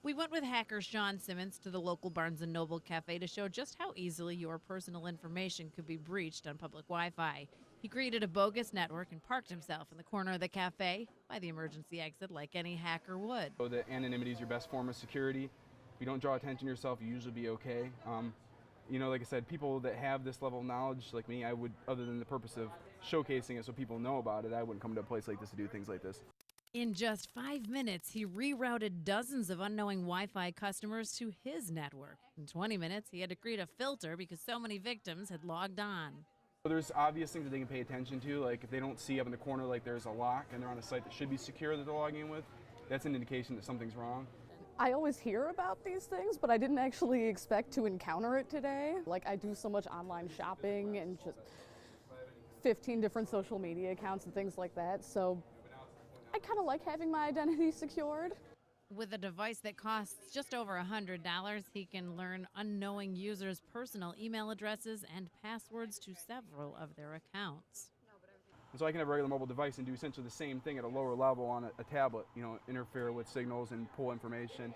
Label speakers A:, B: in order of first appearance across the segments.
A: We went with hacker Sean Simmons to the local Barnes & Noble cafe to show just how easily your personal information could be breached on public Wi-Fi. He created a bogus network and parked himself in the corner of the cafe by the emergency exit like any hacker would.
B: So that anonymity is your best form of security. If you don't draw attention to yourself, you usually be okay. Like I said, people that have this level of knowledge, like me, I would, other than the purpose of showcasing it so people know about it, I wouldn't come to a place like this to do things like this.
A: In just 5 minutes, he rerouted dozens of unknowing Wi-Fi customers to his network. In 20 minutes, he had to create a filter because so many victims had logged on.
B: So there's obvious things that they can pay attention to, like if they don't see up in the corner like there's a lock and they're on a site that should be secure that they're logging in with, that's an indication that something's wrong.
C: I always hear about these things, but I didn't actually expect to encounter it today. Like, I do so much online shopping and just 15 different social media accounts and things like that, so I kind of like having my identity secured.
A: With a device that costs just over $100, he can learn unknowing users' personal email addresses and passwords to several of their accounts.
B: And so I can have a regular mobile device and do essentially the same thing at a lower level on a tablet, interfere with signals and pull information,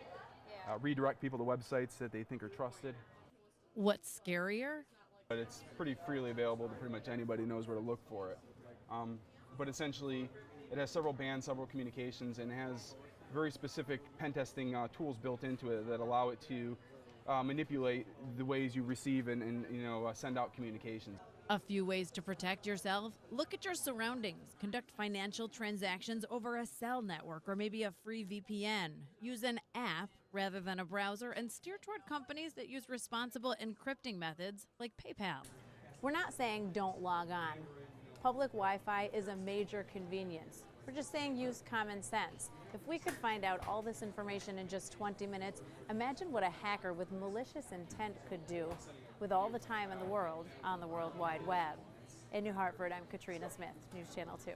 B: redirect people to websites that they think are trusted.
A: What's scarier?
B: But it's pretty freely available to pretty much anybody who knows where to look for it. But essentially, it has several bands, several communications, and has very specific pen testing tools built into it that allow it to manipulate the ways you receive and send out communications.
A: A few ways to protect yourself. Look at your surroundings. Conduct financial transactions over a cell network or maybe a free VPN. Use an app rather than a browser and steer toward companies that use responsible encrypting methods like PayPal.
D: We're not saying don't log on. Public Wi-Fi is a major convenience. We're just saying use common sense. If we could find out all this information in just 20 minutes, imagine what a hacker with malicious intent could do with all the time in the world on the World Wide Web. In New Hartford, I'm Katrina Smith, News Channel 2.